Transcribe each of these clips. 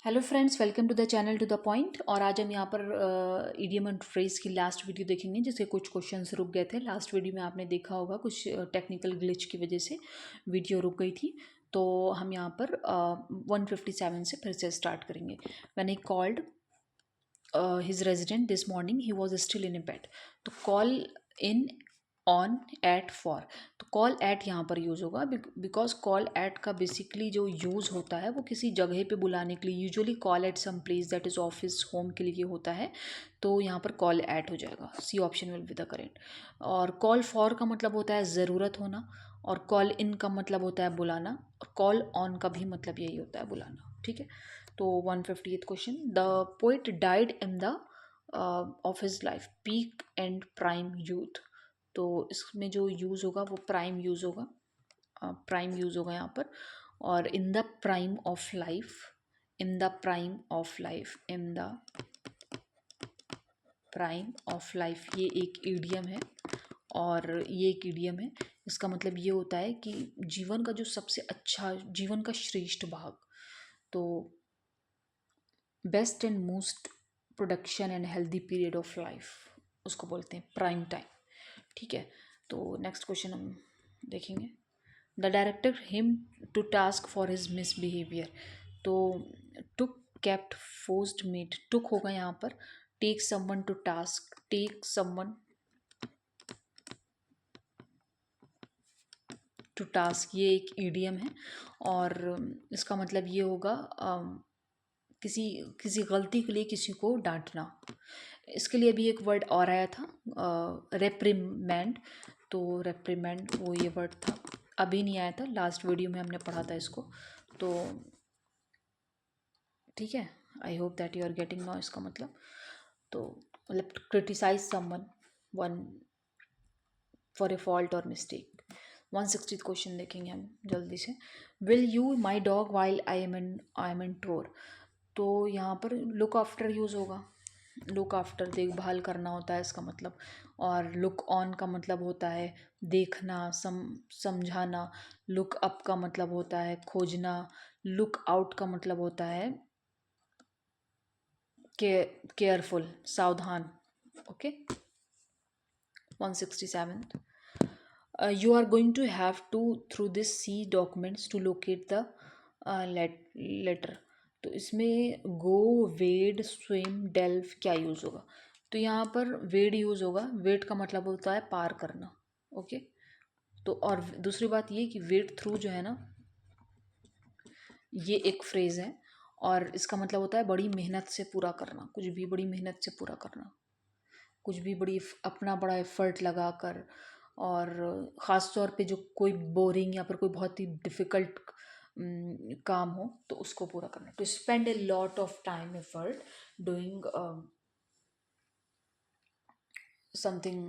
Hello friends, welcome to the channel to the point. और आज हम यहाँ पर इडियम एंड फ्रेज की लास्ट वीडियो देखेंगे, जिसके कुछ क्वेश्चंस रुक गए थे। लास्ट वीडियो में आपने देखा होगा कुछ टेक्निकल ग्लिच की वजह से वीडियो रुक गई थी। तो हम यहाँ पर 157 से फिर से स्टार्ट करेंगे। When I called his resident this morning he was still in a bed. तो call in on at for, तो कॉल एट यहाँ पर यूज़ होगा बिकॉज कॉल एट का बेसिकली जो यूज़ होता है वो किसी जगह पे बुलाने के लिए, usually call at some place that is office home के लिए होता है। तो यहाँ पर कॉल एट हो जाएगा, C option will be the correct. और कॉल फॉर का मतलब होता है ज़रूरत होना, और कॉल इन का मतलब होता है बुलाना, और कॉल ऑन का भी मतलब यही होता है बुलाना। ठीक है, तो 158th question, the poet died in the of his life peak and prime youth. तो इसमें जो यूज़ होगा वो प्राइम यूज़ होगा, प्राइम यूज़ होगा यहाँ पर। और in the prime of life, in the prime of life, in the prime of life, ये एक ईडियम है। और ये एक ईडियम है, इसका मतलब ये होता है कि जीवन का जो सबसे अच्छा, जीवन का श्रेष्ठ भाग, तो best and most production and healthy period of life, उसको बोलते हैं प्राइम टाइम। ठीक है, तो नेक्स्ट क्वेश्चन हम देखेंगे। The director him to task for his misbehaviour. तो took, kept, forced, made. Took होगा यहाँ पर take someone to task, take someone to task, ये एक ईडियम है। और इसका मतलब ये होगा किसी किसी गलती के लिए किसी को डांटना। इसके लिए भी एक वर्ड और आया था, रेप्रिमेंड। तो रेप्रिमेंड वो ये वर्ड था, अभी नहीं आया था, लास्ट वीडियो में हमने पढ़ा था इसको। तो ठीक है, I hope that you are getting now इसका मतलब। तो मतलब criticise someone one for a fault और मिस्टेक। 160 क्वेश्चन देखेंगे हम जल्दी से। Will you my dog while I am in tour. तो यहाँ पर लुक आफ्टर यूज़ होगा, लुक आफ्टर देखभाल करना होता है इसका मतलब। और लुक ऑन का मतलब होता है देखना, समझाना। लुक अप का मतलब होता है खोजना। लुक आउट का मतलब होता है केयरफुल, सावधान। Okay, 167, you are going to have to through this see documents to locate the letter। तो इसमें गो, वेड, स्विम, डेल्व क्या यूज़ होगा? तो यहाँ पर वेड यूज़ होगा। वेड का मतलब होता है पार करना। ओके, तो और दूसरी बात ये कि वेड थ्रू जो है ना, ये एक फ्रेज़ है, और इसका मतलब होता है बड़ी मेहनत से पूरा करना, कुछ भी बड़ी मेहनत से पूरा करना, कुछ भी बड़ी अपना बड़ा एफर्ट लगा कर। और ख़ास तौर पे जो कोई बोरिंग या फिर कोई बहुत ही डिफ़िकल्ट काम हो तो उसको पूरा करना। To spend a lot of time effort doing something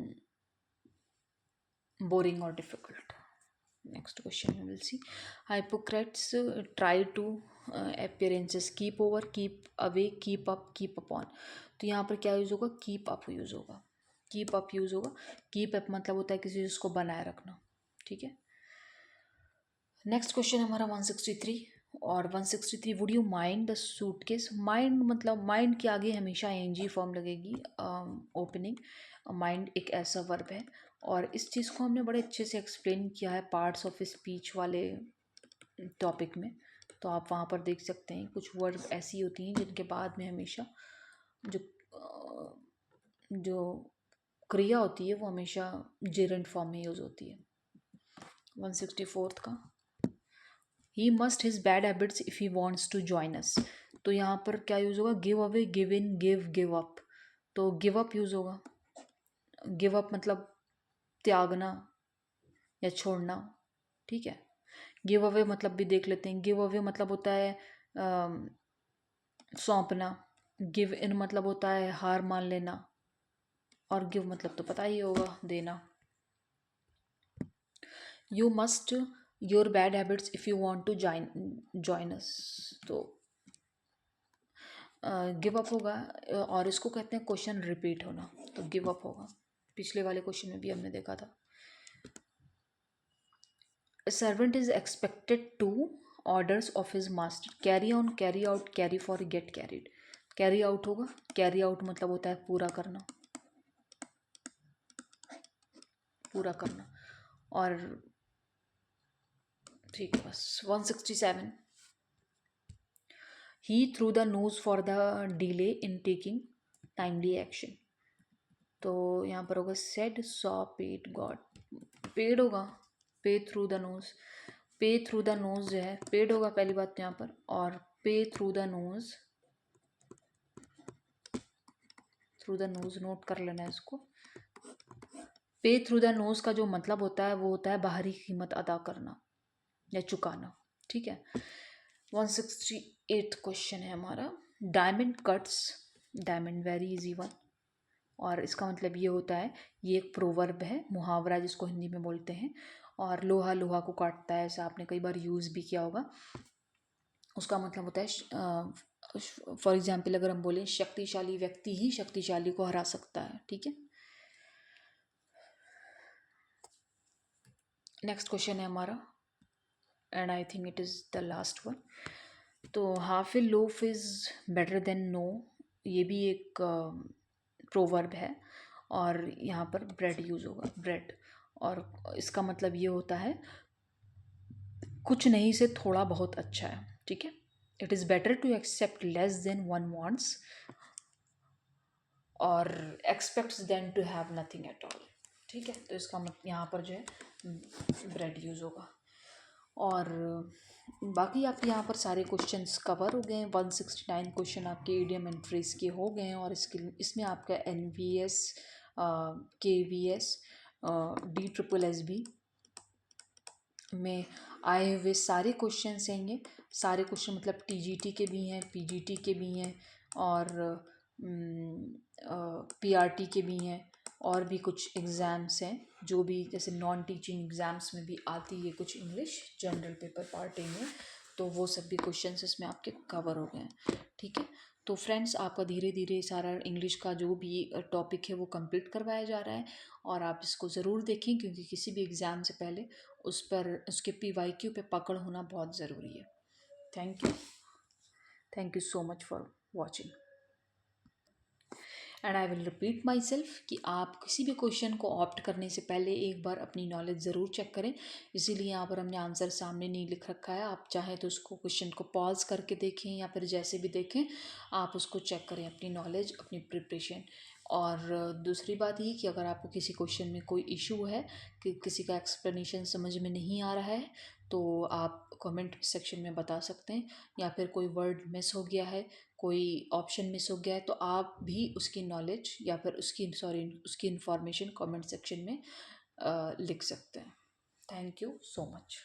boring or difficult. Next question we will see. Hippocrates try to appearances, keep over, keep away, keep up, keep upon। तो यहाँ पर क्या यूज़ होगा? कीप अप यूज़ होगा, keep up use होगा। Keep up मतलब होता है किसी चीज़ को बनाए रखना। ठीक है, नेक्स्ट क्वेश्चन हमारा 163। और 163, would you mind the suitcase. Mind मतलब माइंड के आगे हमेशा एनजी फॉर्म लगेगी, ओपनिंग। माइंड एक ऐसा वर्ब है, और इस चीज़ को हमने बड़े अच्छे से एक्सप्लेन किया है पार्ट्स ऑफ स्पीच वाले टॉपिक में। तो आप वहाँ पर देख सकते हैं कुछ वर्ड ऐसी होती हैं जिनके बाद में हमेशा जो जो क्रिया होती है वो हमेशा जेरेंट फॉर्म में यूज़ होती है। 164 का, he must his bad habits if he wants to join us. तो यहाँ पर क्या यूज़ होगा? Give away, give in, give up. तो गिव अप यूज़ होगा। गिव अप मतलब त्यागना या छोड़ना। ठीक है, गिव अवे मतलब भी देख लेते हैं। गिव अवे मतलब होता है सौंपना। गिव इन मतलब होता है हार मान लेना। और गिव मतलब तो पता ही होगा, देना। You must your bad habits if you want to join us. तो गिव अप होगा, और इसको कहते हैं क्वेश्चन रिपीट होना। तो गिव अप होगा, पिछले वाले क्वेश्चन में भी हमने देखा था। Servant is expected to orders of his master. Carry on, carry out, carry for, get carried. Carry out होगा, कैरी आउट मतलब होता है पूरा करना, पूरा करना। और ठीक है बस। 167, he through the nose for the delay in taking timely action. तो यहाँ पर होगा said, saw, paid, god. Paid होगा, pay through the nose. Pay through the nose जो है, पेड होगा पहली बात तो यहाँ पर, और पे through the knows, through the knows note कर लेना है इसको। पे थ्रू द नोज का जो मतलब होता है वो होता है बाहरी कीमत अदा करना या चुकाना, ठीक है। 168 क्वेश्चन है हमारा। Diamond cuts, diamond very easy one, और इसका मतलब ये होता है, ये एक प्रोवर्ब है, मुहावरा जिसको हिंदी में बोलते हैं, और लोहा लोहा को काटता है, ऐसा आपने कई बार यूज़ भी किया होगा। उसका मतलब होता है, फॉर एग्जाम्पल अगर हम बोलें शक्तिशाली व्यक्ति ही शक्तिशाली को हरा सकता है, ठीक है। नेक्स्ट क्वेश्चन है हमारा, and I think it is the last one. तो half a loaf is better than no, ये भी एक प्रोवर्ब है, और यहाँ पर ब्रेड यूज़ होगा, ब्रेड, और इसका मतलब ये होता है कुछ नहीं से थोड़ा बहुत अच्छा है, ठीक है। It is better to accept less than one wants और expects than to have nothing at all, ठीक है। तो इसका मतलब यहाँ पर जो है ब्रेड यूज़ होगा। और बाकी आपके यहाँ पर सारे क्वेश्चंस कवर हो गए हैं। 169 क्वेश्चन आपके इडियम एंड फ्रेज के हो गए हैं, और इसमें आपका NVS, KVS, DSSS में आए हुए सारे क्वेश्चंस हैं। ये सारे क्वेश्चन मतलब TGT के भी हैं, PGT के भी हैं, और PRT के भी हैं, और भी कुछ एग्ज़ाम्स हैं जो भी जैसे नॉन टीचिंग एग्ज़ाम्स में भी आती है कुछ English general paper part A में, तो वो सब भी क्वेश्चंस इसमें आपके कवर हो गए हैं, ठीक है। तो फ्रेंड्स, आपका धीरे धीरे सारा इंग्लिश का जो भी टॉपिक है वो कंप्लीट करवाया जा रहा है, और आप इसको ज़रूर देखें, क्योंकि किसी भी एग्ज़ाम से पहले उस पर उसके PYQ पे पकड़ होना बहुत ज़रूरी है। Thank you so much for watching. And I will repeat my self कि आप किसी भी क्वेश्चन को ऑप्ट करने से पहले एक बार अपनी नॉलेज ज़रूर चेक करें। इसीलिए यहाँ पर हमने आंसर सामने नहीं लिख रखा है, आप चाहें तो उसको क्वेश्चन को पॉज करके देखें, या फिर जैसे भी देखें आप उसको चेक करें, अपनी नॉलेज, अपनी प्रिपरेशन। और दूसरी बात ये कि अगर आपको किसी क्वेश्चन में कोई इशू है कि किसी का एक्सप्लेनेशन समझ में नहीं आ रहा है, तो आप कमेंट सेक्शन में बता सकते हैं, या फिर कोई वर्ड मिस हो गया है, कोई ऑप्शन मिस हो गया है, तो आप भी उसकी नॉलेज या फिर उसकी इन्फॉर्मेशन कमेंट सेक्शन में लिख सकते हैं। Thank you so much.